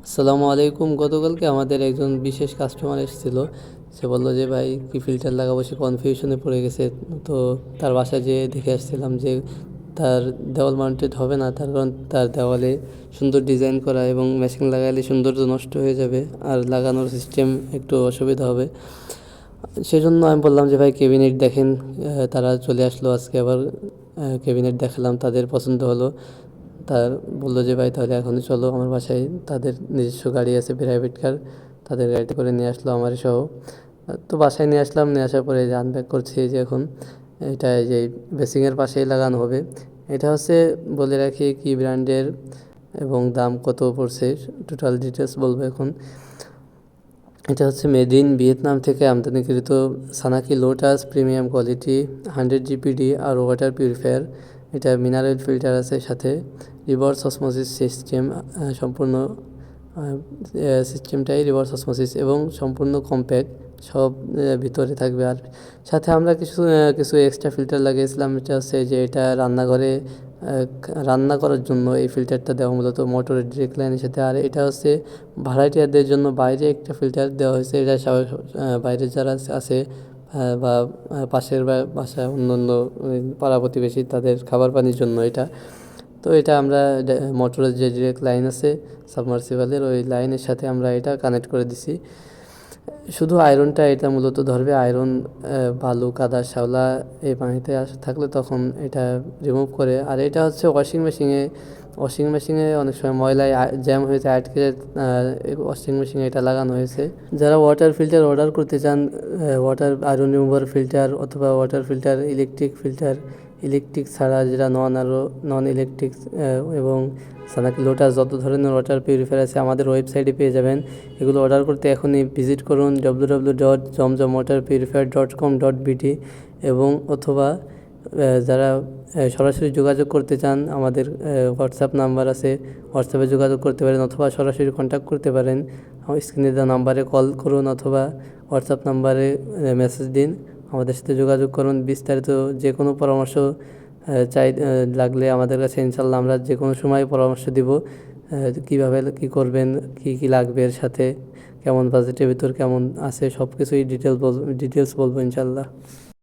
আসসালামু আলাইকুম। গতকালকে আমাদের একজন বিশেষ কাস্টমার এসেছিল। সে বলল যে ভাই কি ফিল্টার লাগাবো, সে কনফিউশনে পড়ে গেছে। তো তার বাসায় যেয়ে দেখে আসছিলাম যে তার দেওয়াল মাউন্টেড হবে না, তার কারণ তার দেওয়ালে সুন্দর ডিজাইন করা এবং মেশিন লাগালে সৌন্দর্য নষ্ট হয়ে যাবে আর লাগানোর সিস্টেম একটু অসুবিধা হবে। সেজন্য আমি বললাম যে ভাই ক্যাবিনেট দেখেন। তারা চলে আসলো আজকে আবার। ক্যাবিনেট দেখালাম, তাদের পছন্দ হলো। তার বললো যে ভাই তাহলে এখনই চলো আমার বাসায়। তাদের নিজস্ব গাড়ি আছে, প্রাইভেট কার। তাদের গাড়িতে করে নিয়ে আসলো আমার সহ। তো বাসায় নিয়ে আসলাম, নিয়ে আসার পরে যে আনপ্যাক করছি এই যে এখন। এটা এই যে বেসিংয়ের পাশেই লাগানো হবে। এটা হচ্ছে বলে রাখি কি ব্র্যান্ডের এবং দাম কত পড়ছে, টোটাল ডিটেলস বলবো এখন। এটা হচ্ছে মেড ইন ভিয়েতনাম থেকে আমদানিকৃত সানাকি লোটাস প্রিমিয়াম কোয়ালিটি 100 GPD আর ওয়াটার পিউরিফায়ার। এটা মিনারেল ফিল্টার আছে, সাথে রিভার্স অসমোসিস সিস্টেম। সম্পূর্ণ সিস্টেমটাই রিভার্স অসমোসিস এবং সম্পূর্ণ কম্প্যাক্ট সব ভিতরে থাকবে। আর সাথে আমরা কিছু কিছু এক্সট্রা ফিল্টার লাগিয়েছিলাম। এটা হচ্ছে যে এটা রান্নাঘরে রান্না করার জন্য এই ফিল্টারটা দেওয়া, মূলত মোটরের ডিরেক্ট লাইনের সাথে। আর এটা হচ্ছে ভাড়াটিয়াদের জন্য বাইরে একটা ফিল্টার দেওয়া হয়েছে। এটা বাইরে যারা আছে বা পাশের বাসায় অন্যান্য পাড়া প্রতিবেশী তাদের খাবার পানির জন্য এটা। তো এটা আমরা মোটরের যে ডিরেক্ট লাইন আছে সাবমার্সিবলের, ওই লাইনের সাথে আমরা এটা কানেক্ট করে দিছি। শুধু আয়রনটা এটা মূলত ধরবে। আয়রন, বালু, কাদা, শ্যাওলা এই পানিতে থাকলে তখন এটা রিমুভ করে। আর এটা হচ্ছে ওয়াশিং মেশিনে অনেক সময় ময়লায় জ্যাম হয়েছে, আটকে ওয়াশিং মেশিনে এটা লাগানো হয়েছে। যারা ওয়াটার ফিল্টার অর্ডার করতে চান, ওয়াটার আয়রন রিমুভার ফিল্টার অথবা ওয়াটার ফিল্টার, ইলেকট্রিক ছাড়া যেটা নন ইলেকট্রিক এবং সানাকি লোটাস যত ধরনের ওয়াটার পিউরিফায়ার আছে আমাদের ওয়েবসাইটে পেয়ে যাবেন। এগুলো অর্ডার করতে এখনই ভিজিট করুন www.jomjomwaterpurifier.com.bd এবং অথবা যারা সরাসরি যোগাযোগ করতে চান আমাদের হোয়াটসঅ্যাপ নাম্বার আছে, হোয়াটসঅ্যাপে যোগাযোগ করতে পারেন অথবা সরাসরি কন্ট্যাক্ট করতে পারেন। স্ক্রিনে দেওয়া নাম্বারে কল করুন অথবা হোয়াটসঅ্যাপ নাম্বারে মেসেজ দিন, আমাদের সাথে যোগাযোগ করুন। বিস্তারিত যে কোনো পরামর্শ চাই লাগলে আমাদের কাছে ইনশাল্লাহ আমরা যে কোনো সময় পরামর্শ দিব। কীভাবে কী করবেন, কী লাগবে, এর সাথে কেমন বাজেটের ভিতর কেমন আছে সব কিছুই ডিটেলস বলবো ইনশাল্লাহ।